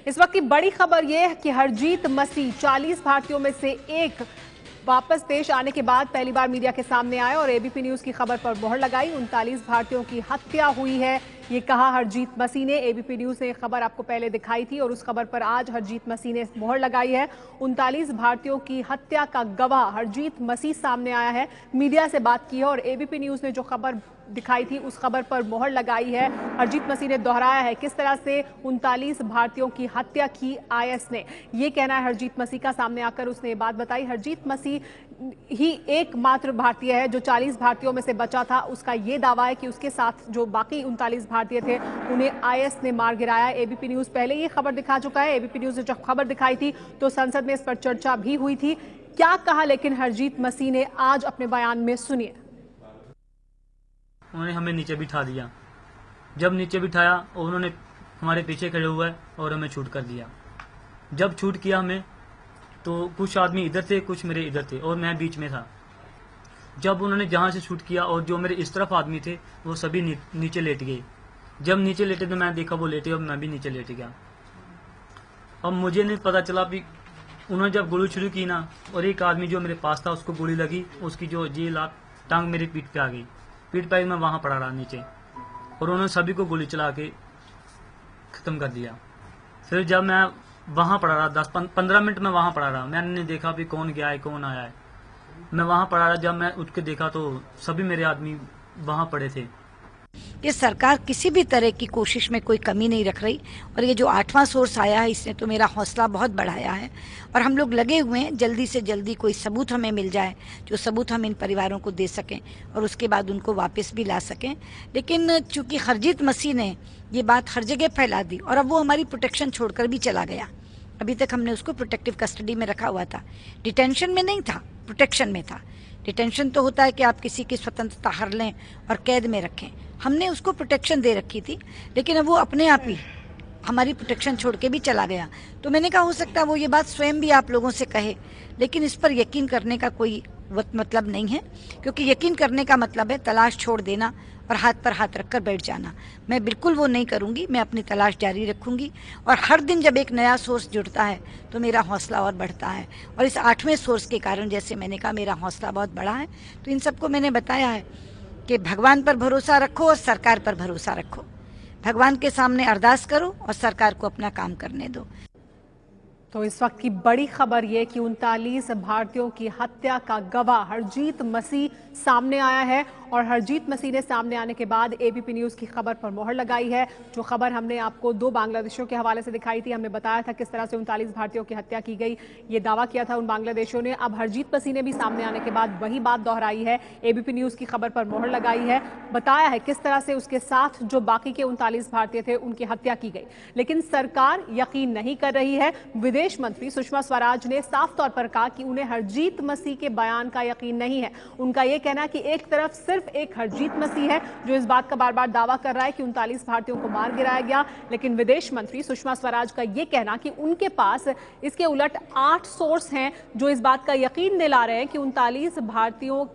इस वक्त की बड़ी खबर यह है कि हरजीत मसीह 40 भारतीयों में से एक वापस देश आने के बाद पहली बार मीडिया के सामने आए और एबीपी न्यूज की खबर पर मोहर लगाई। 39 भारतीयों की हत्या हुई है, ये कहा हरजीत मसीह ने। एबीपी न्यूज ने खबर आपको पहले दिखाई थी और उस खबर पर आज हरजीत मसीह ने मोहर लगाई है। 39 भारतीयों की हत्या का गवाह हरजीत मसीह सामने आया है, मीडिया से बात की है और एबीपी न्यूज ने जो खबर दिखाई थी उस खबर पर मोहर लगाई है। हरजीत मसीह ने दोहराया है किस तरह से 39 भारतीयों की हत्या की आईएस ने। ये कहना है हरजीत मसीह का, सामने आकर उसने ये बात बताई। हरजीत मसीह ही एकमात्र भारतीय है जो 40 भारतीयों में से बचा था। उसका ये दावा है कि उसके साथ जो बाकी 39 भारतीय थे उन्हें आईएस ने मार गिराया। एबीपी न्यूज पहले ये खबर दिखा चुका है। एबीपी न्यूज ने जब खबर दिखाई थी तो संसद में इस पर चर्चा भी हुई थी। क्या कहा लेकिन हरजीत मसीह ने आज अपने बयान में, सुनिए। उन्होंने हमें नीचे बिठा दिया। जब नीचे बिठाया और उन्होंने हमारे पीछे खड़े हुए और हमें शूट कर दिया। जब शूट किया हमें तो कुछ आदमी इधर थे, कुछ मेरे इधर थे और मैं बीच में था। जब उन्होंने जहां से शूट किया और जो मेरे इस तरफ आदमी थे वो सभी नीचे लेट गए। जब नीचे लेटे तो मैं देखा वो लेटे और मैं भी नीचे लेट गया। अब मुझे नहीं पता चला भी उन्होंने जब गोली शुरू की ना और एक आदमी जो मेरे पास था उसको गोली लगी, उसकी जो जी लात टांग मेरी पीठ पे आ गई। पीठ पे मैं वहां पड़ा रहा नीचे और उन्होंने सभी को गोली चला के खत्म कर दिया। फिर जब मैं वहां पड़ा रहा 10-15 मिनट में वहां पड़ा रहा, मैंने नहीं देखा भी कौन गया है कौन आया है। मैं वहां पड़ा रहा, जब मैं उठ के देखा तो सभी मेरे आदमी वहां पड़े थे। ये सरकार किसी भी तरह की कोशिश में कोई कमी नहीं रख रही और ये जो 8वां सोर्स आया है इसने तो मेरा हौसला बहुत बढ़ाया है और हम लोग लगे हुए हैं जल्दी से जल्दी कोई सबूत हमें मिल जाए जो सबूत हम इन परिवारों को दे सकें और उसके बाद उनको वापस भी ला सकें। लेकिन चूंकि हरजीत मसीह ने ये बात हर जगह फैला दी और अब वो हमारी प्रोटेक्शन छोड़कर भी चला गया। अभी तक हमने उसको प्रोटेक्टिव कस्टडी में रखा हुआ था, डिटेंशन में नहीं था, प्रोटेक्शन में था। डिटेंशन तो होता है कि आप किसी की स्वतंत्रता हर लें और कैद में रखें। हमने उसको प्रोटेक्शन दे रखी थी लेकिन अब वो अपने आप ही हमारी प्रोटेक्शन छोड़ के भी चला गया। तो मैंने कहा हो सकता है वो ये बात स्वयं भी आप लोगों से कहे, लेकिन इस पर यकीन करने का कोई मतलब नहीं है, क्योंकि यकीन करने का मतलब है तलाश छोड़ देना और हाथ पर हाथ रखकर बैठ जाना। मैं बिल्कुल वो नहीं करूंगी, मैं अपनी तलाश जारी रखूंगी और हर दिन जब एक नया सोर्स जुड़ता है तो मेरा हौसला और बढ़ता है और इस 8वें सोर्स के कारण जैसे मैंने कहा मेरा हौसला बहुत बढ़ा है। तो इन सबको मैंने बताया है कि भगवान पर भरोसा रखो और सरकार पर भरोसा रखो। भगवान के सामने अरदास करो और सरकार को अपना काम करने दो। तो इस वक्त की बड़ी खबर यह कि 39 भारतीयों की हत्या का गवाह हरजीत मसीह सामने आया है और हरजीत मसीह ने सामने आने के बाद एबीपी न्यूज की खबर पर मोहर लगाई है। जो खबर हमने आपको 2 बांग्लादेशियों के हवाले से दिखाई थी, हमने बताया था किस तरह से 39 भारतीयों की हत्या की गई, ये दावा किया था उन बांग्लादेशियों ने। अब हरजीत मसीह ने भी सामने आने के बाद वही बात दोहराई है, एबीपी न्यूज की खबर पर मोहर लगाई है, बताया है किस तरह से उसके साथ जो बाकी के 39 भारतीय थे उनकी हत्या की गई। लेकिन सरकार यकीन नहीं कर रही है। विदेश मंत्री सुषमा स्वराज ने साफ तौर पर कहा कि उन्हें हरजीत मसीह के बयान का यकीन नहीं है। उनका यह कहना है कि एक तरफ सिर्फ एक हरजीत मसीह है जो इस बात का बार बार दावा कर रहा है कि 39 भारतीयों को मार गिराया गया, लेकिन विदेश मंत्री सुषमा स्वराज का यह कहना कि उनके पास इसके उलट 8 सोर्स हैं जो इस बात का यकीन दिला रहे हैं कि 39 भारतीयों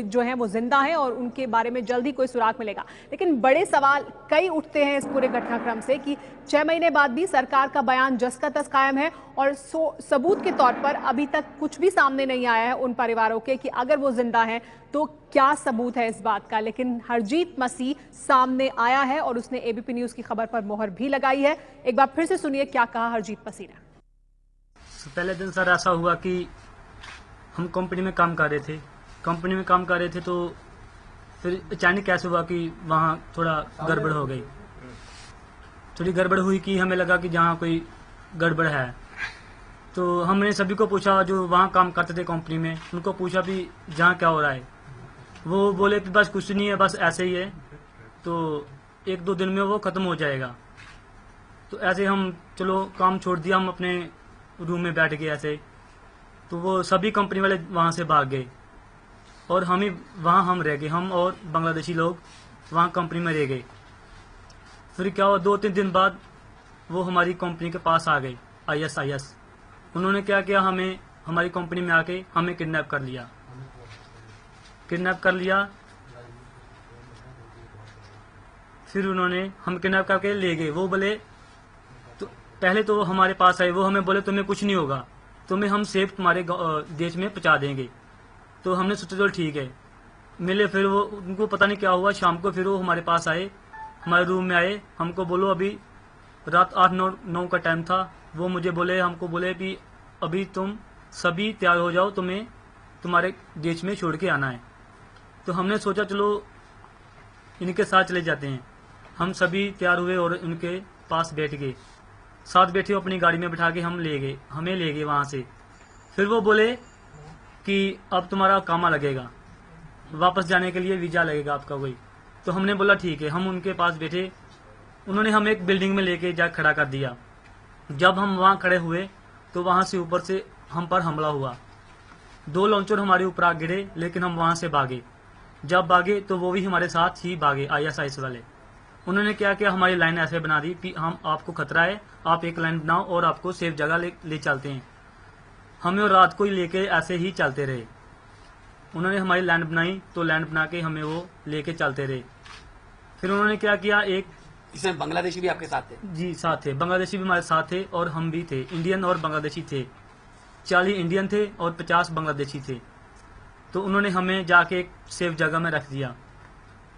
जो हैं वो जिंदा हैं और उनके बारे में जल्दी कोई सुराग मिलेगा। लेकिन बड़े सवाल कई उठते हैं इस पूरे घटनाक्रम से कि 6 महीने बाद भी सरकार का बयान जस का तस कायम है और सबूत के तौर पर अभी तक कुछ भी सामने नहीं आया है उन परिवारों के कि अगर वो जिंदा हैं तो क्या सबूत है इस बात का। लेकिन हरजीत मसीह सामने आया है और उसने एबीपी न्यूज की खबर पर मोहर भी लगाई है। एक बार फिर से सुनिए क्या कहा हरजीत मसीह ने। पहले दिन सर ऐसा हुआ कि हम कंपनी में काम कर रहे थे तो फिर अचानक कैसे हुआ कि वहाँ थोड़ा गड़बड़ हो गई। थोड़ी गड़बड़ हुई कि हमें लगा कि जहाँ कोई गड़बड़ है तो हमने सभी को पूछा जो वहाँ काम करते थे कंपनी में, उनको पूछा भी जहाँ क्या हो रहा है। वो बोले कि बस कुछ नहीं है, बस ऐसे ही है, तो 1-2 दिन में वो ख़त्म हो जाएगा। तो ऐसे हम चलो काम छोड़ दिया, हम अपने रूम में बैठ गए ऐसे। तो वो सभी कंपनी वाले वहाँ से भाग गए और हम ही वहाँ हम रह गए, हम और बांग्लादेशी लोग वहाँ कंपनी में रह गए। फिर क्या हुआ, 2-3 दिन बाद वो हमारी कंपनी के पास आ गए ISIS। उन्होंने क्या किया, हमें हमारी कंपनी में आके हमें किडनैप कर लिया। फिर उन्होंने हम किडनैप करके ले गए। वो बोले तो पहले तो हमारे पास आए, वो हमें बोले तुम्हें कुछ नहीं होगा, तुम्हें हम सेफ तुम्हारे देश में पहुंचा देंगे। तो हमने सोचा चलो ठीक है, मिले। फिर वो उनको पता नहीं क्या हुआ, शाम को फिर वो हमारे पास आए, हमारे रूम में आए, हमको बोलो अभी रात 8-9 का टाइम था। वो मुझे बोले, हमको बोले कि अभी तुम सभी तैयार हो जाओ, तुम्हें तुम्हारे देश में छोड़ के आना है। तो हमने सोचा चलो इनके साथ चले जाते हैं। हम सभी तैयार हुए और उनके पास बैठ गए, साथ बैठे अपनी गाड़ी में बिठा के हमें ले गए वहाँ से। फिर वो बोले कि अब तुम्हारा कामा लगेगा, वापस जाने के लिए वीज़ा लगेगा आपका कोई। तो हमने बोला ठीक है, हम उनके पास बैठे। उन्होंने हमें एक बिल्डिंग में लेके जा खड़ा कर दिया। जब हम वहाँ खड़े हुए तो वहाँ से ऊपर से हम पर हमला हुआ। 2 लॉन्चर हमारे ऊपर आ गिरे, लेकिन हम वहाँ से भागे। जब भागे तो वो भी हमारे साथ ही भागे, ISIS वाले। उन्होंने क्या किया, हमारी लाइन ऐसे बना दी कि हम आपको खतरा है, आप एक लाइन बनाओ और आपको सेफ जगह ले चलते हैं। हमें और रात को ही लेके ऐसे ही चलते रहे। उन्होंने हमारी लाइन बनाई तो लाइन बना के हमें वो लेके चलते रहे। फिर उन्होंने क्या किया, एक इसमें बांग्लादेशी भी आपके साथ थे? जी साथ थे, बांग्लादेशी भी हमारे साथ थे और हम भी थे। इंडियन और बांग्लादेशी थे, 40 इंडियन थे और 50 बांग्लादेशी थे। तो उन्होंने हमें जाके एक सेफ जगह में रख दिया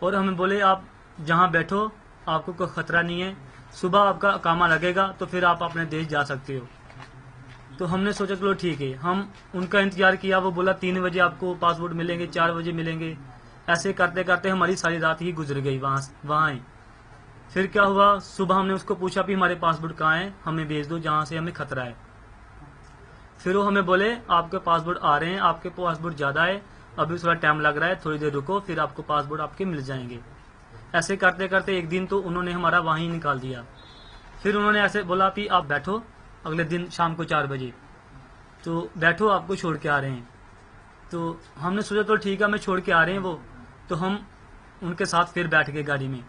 और हमें बोले आप जहाँ बैठो, आपको कोई खतरा नहीं है, सुबह आपका कामा लगेगा तो फिर आप अपने देश जा सकते हो। तो हमने सोचा चलो ठीक है, हम उनका इंतजार किया। वो बोला 3 बजे आपको पासपोर्ट मिलेंगे, 4 बजे मिलेंगे। ऐसे करते करते हमारी सारी रात ही गुजर गई वहाँ ही। फिर क्या हुआ, सुबह हमने उसको पूछा कि हमारे पासपोर्ट कहाँ है, हमें भेज दो जहाँ से हमें खतरा है। फिर वो हमें बोले आपके पासपोर्ट आ रहे हैं, आपके पासपोर्ट ज़्यादा है, अभी थोड़ा टाइम लग रहा है, थोड़ी देर रुको, फिर आपको पासपोर्ट आपके मिल जाएंगे। ऐसे करते करते एक दिन तो उन्होंने हमारा वहाँ ही निकाल दिया। फिर उन्होंने ऐसे बोला कि आप बैठो, अगले दिन शाम को 4 बजे तो बैठो, आपको छोड़ के आ रहे हैं। तो हमने सोचा तो ठीक है, हमें छोड़ के आ रहे हैं वो। तो हम उनके साथ फिर बैठ गए गाड़ी में।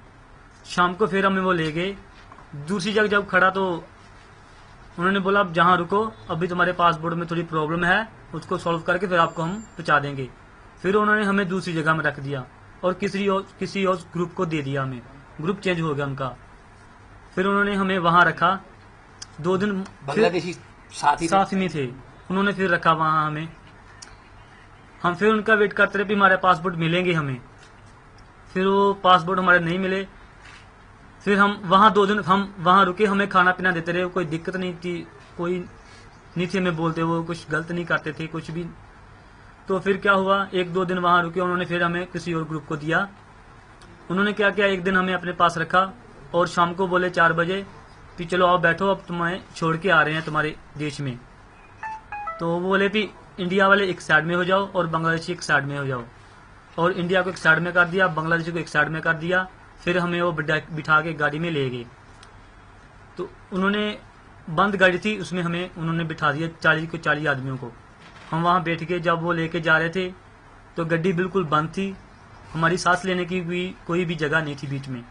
शाम को फिर हमें वो ले गए दूसरी जगह। जब खड़ा तो उन्होंने बोला आप जहाँ रुको, अभी तुम्हारे पासपोर्ट में थोड़ी प्रॉब्लम है, उसको सॉल्व करके फिर आपको हम पहुँचा देंगे। फिर उन्होंने हमें दूसरी जगह में रख दिया और किसी और ग्रुप को दे दिया, हमें ग्रुप चेंज हो गया उनका। फिर उन्होंने हमें वहाँ रखा 2 दिन। बांग्लादेशी साथ में थे, उन्होंने फिर रखा वहाँ हमें। हम फिर उनका वेट करते रहे भी हमारे पासपोर्ट मिलेंगे हमें। फिर वो पासपोर्ट हमारे नहीं मिले। फिर हम वहाँ 2 दिन हम वहाँ रुके, हमें खाना पीना देते रहे, कोई दिक्कत नहीं थी, कोई नहीं थी हमें बोलते, वो कुछ गलत नहीं करते थे कुछ भी। तो फिर क्या हुआ, 1-2 दिन वहाँ रुके, उन्होंने फिर हमें किसी और ग्रुप को दिया। उन्होंने क्या किया, एक दिन हमें अपने पास रखा और शाम को बोले 4 बजे कि चलो आओ बैठो, अब तुम्हें छोड़ के आ रहे हैं तुम्हारे देश में। तो वो बोले कि इंडिया वाले एक साइड में हो जाओ और बांग्लादेशी एक साइड में हो जाओ। और इंडिया को एक साइड में कर दिया, बांग्लादेशी को एक साइड में कर दिया। फिर हमें वो बिठा के गाड़ी में ले गए। तो उन्होंने बंद गाड़ी थी, उसमें हमें उन्होंने बिठा दिया 40 आदमियों को। हम वहाँ बैठ के जब वो लेके जा रहे थे तो गाड़ी बिल्कुल बंद थी, हमारी सांस लेने की भी कोई भी जगह नहीं थी बीच में।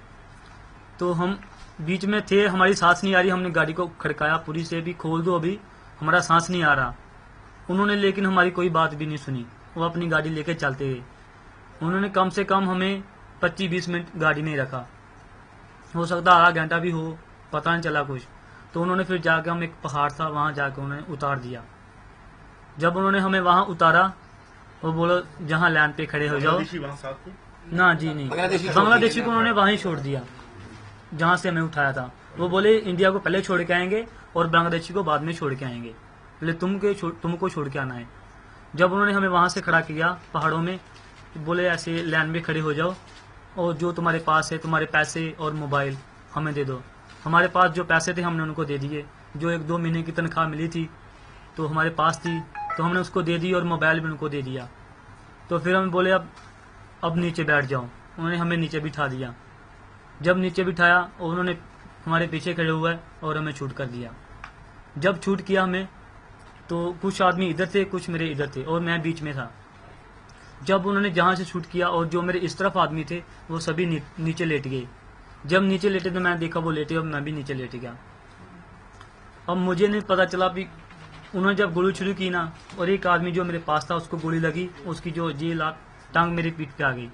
तो हम बीच में थे, हमारी सांस नहीं आ रही, हमने गाड़ी को खड़काया पूरी से भी, खोल दो अभी, हमारा सांस नहीं आ रहा। उन्होंने लेकिन हमारी कोई बात भी नहीं सुनी, वो अपनी गाड़ी लेके चलते गए। उन्होंने कम से कम हमें 25-20 मिनट गाड़ी में रखा, हो सकता आधा घंटा भी हो, पता नहीं चला कुछ। तो उन्होंने फिर जाके, हम एक पहाड़ था वहाँ जाके उन्होंने उतार दिया। जब उन्होंने हमें वहाँ उतारा, वो बोलो जहाँ लैंड पे खड़े हो जाओ। ना जी नहीं, बांग्लादेशी को उन्होंने वहीं छोड़ दिया जहाँ से हमें उठाया था। वो बोले इंडिया को पहले छोड़ के आएंगे और बांग्लादेशी को बाद में छोड़ के आएंगे, बोले तुमको छोड़ के आना है। जब उन्होंने हमें वहाँ से खड़ा किया पहाड़ों में, बोले ऐसे लैंड में खड़े हो जाओ और जो तुम्हारे पास है, तुम्हारे पैसे और मोबाइल हमें दे दो। हमारे पास जो पैसे थे हमने उनको दे दिए, जो 1-2 महीने की तनख्वाह मिली थी तो हमारे पास थी, तो हमने उसको दे दी और मोबाइल भी उनको दे दिया। तो फिर हम बोले अब नीचे बैठ जाओ। उन्होंने हमें नीचे बिठा दिया। जब नीचे बिठाया और उन्होंने हमारे पीछे खड़े हुए और हमें छूट कर दिया। जब छूट किया हमें, तो कुछ आदमी इधर थे, कुछ मेरे इधर थे और मैं बीच में था। जब उन्होंने जहाँ से शूट किया और जो मेरे इस तरफ आदमी थे वो सभी नीचे लेट गए। जब नीचे लेटे तो मैं देखा वो लेटे और मैं भी नीचे लेट गया। अब मुझे नहीं पता चला भी उन्होंने जब गोली शुरू की ना, और एक आदमी जो मेरे पास था उसको गोली लगी, उसकी जो टांग मेरी पीठ पे आ गई।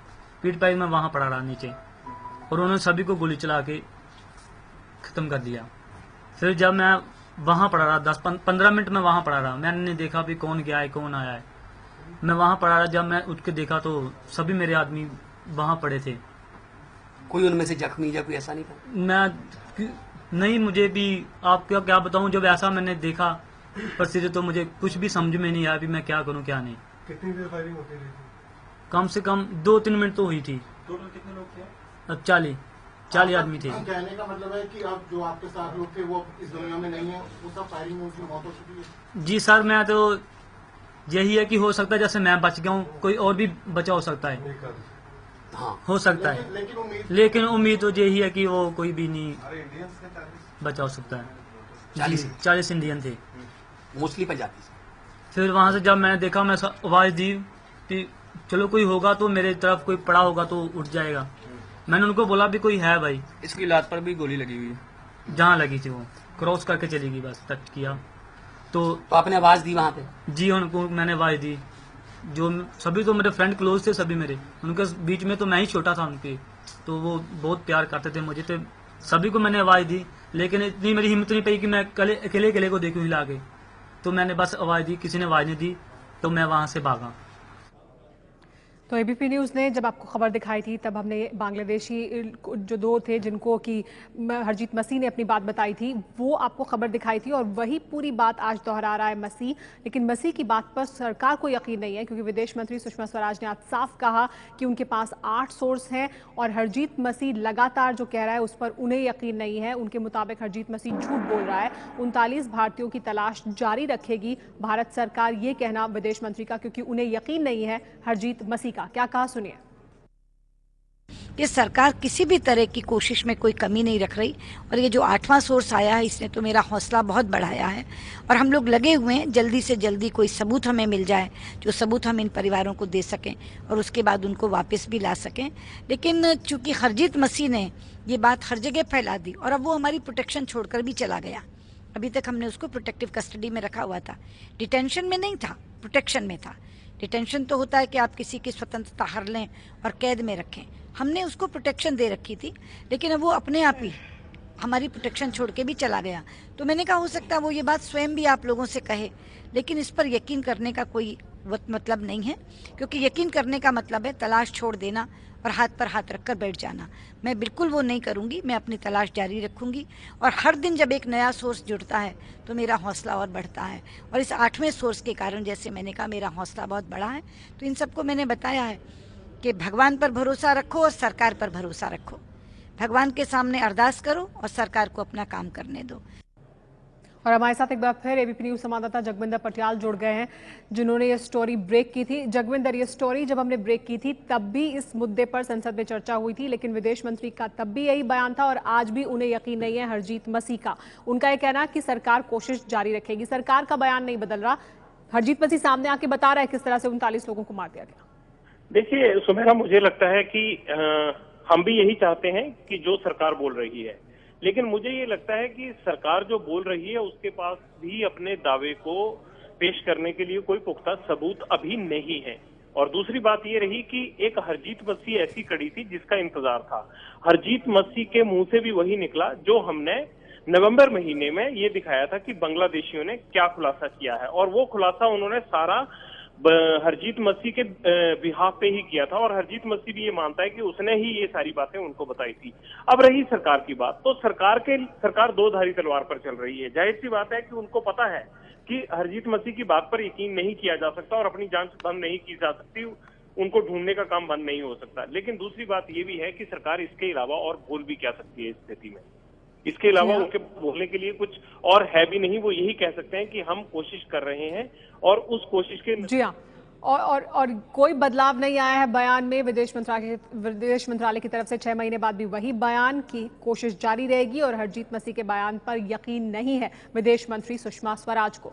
पीठ पे मैं वहाँ पड़ा रहा नीचे और उन्होंने सभी को गोली चला के ख़त्म कर दिया। फिर जब मैं वहाँ पड़ा रहा 10-15 मिनट में वहाँ पड़ा रहा, मैंने नहीं देखा भी कौन गया है कौन आया है। मैं वहाँ पड़ा रहा, जब मैं उठ के देखा तो सभी मेरे आदमी वहाँ पड़े थे। कोई उनमें से जख्मी या कोई ऐसा नहीं था? मैं नहीं, मुझे भी आप क्या बताऊं, जब ऐसा मैंने देखा परिस्थिति तो मुझे कुछ भी समझ में नहीं आया भी मैं क्या करूं क्या नहीं। कितनी देर फायरिंग होती रही? कम से कम 2-3 मिनट तो हुई थी। टोटल कितने लोग थे? 40 आदमी थे। कहने का मतलब है कि अब जो आपके साथ लोग थे वो इस दुनिया में नहीं है, वो सब फायरिंग में उनकी मौत हो चुकी है? जी सर, मैं तो यही है कि हो सकता है जैसे मैं बच गया हूँ, कोई और भी बचा हो सकता है। हाँ, हो सकता है, लेकिन उम्मीद तो यही है कि वो कोई भी नहीं बचा हो सकता है। 40 इंडियन थे, मोस्टली पंजाबी। फिर वहां से जब मैंने देखा, मैं आवाज दी कि चलो कोई होगा तो मेरे तरफ कोई पड़ा होगा तो उठ जाएगा। मैंने उनको बोला भी कोई है भाई। इसकी लात पर भी गोली लगी हुई है। जहाँ लगी थी वो क्रॉस करके चली गई, बस टच किया तो आपने आवाज दी वहाँ पे? जी, उनको मैंने आवाज दी। जो सभी तो मेरे फ्रेंड क्लोज थे सभी मेरे, उनके बीच में तो मैं ही छोटा था उनके, तो वो बहुत प्यार करते थे मुझे, तो सभी को मैंने आवाज दी। लेकिन इतनी मेरी हिम्मत नहीं पाई कि मैं अकेले को देखूं हिला के, तो मैंने बस आवाज दी, किसी ने आवाज नहीं दी तो मैं वहां से भागा। तो एबीपी न्यूज़ ने जब आपको खबर दिखाई थी तब हमने बांग्लादेशी जो दो थे जिनको कि हरजीत मसीह ने अपनी बात बताई थी, वो आपको खबर दिखाई थी और वही पूरी बात आज दोहरा रहा है मसीह। लेकिन मसीह की बात पर सरकार को यकीन नहीं है, क्योंकि विदेश मंत्री सुषमा स्वराज ने आज साफ कहा कि उनके पास 8 सोर्स हैं और हरजीत मसीह लगातार जो कह रहा है उस पर उन्हें यकीन नहीं है। उनके मुताबिक हरजीत मसीह झूठ बोल रहा है। 39 भारतीयों की तलाश जारी रखेगी भारत सरकार, ये कहना विदेश मंत्री का, क्योंकि उन्हें यकीन नहीं है हरजीत मसीह का। क्या कहा सुनिए। ये सरकार किसी भी तरह की कोशिश में कोई कमी नहीं रख रही और ये जो 8वां सोर्स आया है इसने तो मेरा हौसला बहुत बढ़ाया है और हम लोग लगे हुए हैं जल्दी से जल्दी कोई सबूत हमें मिल जाए, जो सबूत हम इन परिवारों को दे सकें और उसके बाद उनको वापस भी ला सकें। लेकिन चूंकि हरजीत मसीह ने ये बात हर जगह फैला दी और अब वो हमारी प्रोटेक्शन छोड़कर भी चला गया। अभी तक हमने उसको प्रोटेक्टिव कस्टडी में रखा हुआ था, डिटेंशन में नहीं था, प्रोटेक्शन में था। डिटेंशन तो होता है कि आप किसी की स्वतंत्रता हर लें और कैद में रखें, हमने उसको प्रोटेक्शन दे रखी थी, लेकिन अब वो अपने आप ही हमारी प्रोटेक्शन छोड़ के भी चला गया। तो मैंने कहा हो सकता है वो ये बात स्वयं भी आप लोगों से कहे, लेकिन इस पर यकीन करने का कोई मतलब नहीं है, क्योंकि यकीन करने का मतलब है तलाश छोड़ देना और हाथ पर हाथ रखकर बैठ जाना। मैं बिल्कुल वो नहीं करूंगी, मैं अपनी तलाश जारी रखूंगी और हर दिन जब एक नया सोर्स जुड़ता है तो मेरा हौसला और बढ़ता है और इस 8वें सोर्स के कारण, जैसे मैंने कहा, मेरा हौसला बहुत बढ़ा है। तो इन सबको मैंने बताया है कि भगवान पर भरोसा रखो और सरकार पर भरोसा रखो। भगवान के सामने अरदास करो और सरकार को अपना काम करने दो। और हमारे साथ एक बार फिर एबीपी न्यूज संवाददाता जगविंदर पटियाल जुड़ गए हैं, जिन्होंने ये स्टोरी ब्रेक की थी। जगविंदर, ये स्टोरी जब हमने ब्रेक की थी तब भी इस मुद्दे पर संसद में चर्चा हुई थी, लेकिन विदेश मंत्री का तब भी यही बयान था और आज भी उन्हें यकीन नहीं है हरजीत मसीह का। उनका यह कहना कि सरकार कोशिश जारी रखेगी, सरकार का बयान नहीं बदल रहा। हरजीत मसीह सामने आके बता रहा है किस तरह से 39 लोगों को मार दिया गया। देखिए सुमेरा, मुझे लगता है कि हम भी यही चाहते हैं कि जो सरकार बोल रही है, लेकिन मुझे ये लगता है कि सरकार जो बोल रही है उसके पास भी अपने दावे को पेश करने के लिए कोई पुख्ता सबूत अभी नहीं है। और दूसरी बात ये रही कि एक हरजीत मसीह ऐसी कड़ी थी जिसका इंतजार था। हरजीत मसीह के मुंह से भी वही निकला जो हमने नवंबर महीने में ये दिखाया था कि बांग्लादेशियों ने क्या खुलासा किया है, और वो खुलासा उन्होंने सारा हरजीत मसीह के बिहाफ पे ही किया था और हरजीत मसीह भी ये मानता है कि उसने ही ये सारी बातें उनको बताई थी। अब रही सरकार की बात, तो सरकार दो धारी तलवार पर चल रही है। जाहिर सी बात है कि उनको पता है कि हरजीत मसीह की बात पर यकीन नहीं किया जा सकता और अपनी जांच बंद नहीं की जा सकती, उनको ढूंढने का काम बंद नहीं हो सकता। लेकिन दूसरी बात ये भी है कि सरकार इसके अलावा और बोल भी क्या सकती है इस स्थिति में। इसके अलावा उनके बोलने के लिए कुछ और है भी नहीं। वो यही कह सकते हैं कि हम कोशिश कर रहे हैं और उस कोशिश के जी हाँ, और कोई बदलाव नहीं आया है बयान में। विदेश मंत्रालय की तरफ से 6 महीने बाद भी वही बयान की कोशिश जारी रहेगी और हरजीत मसीह के बयान पर यकीन नहीं है विदेश मंत्री सुषमा स्वराज को।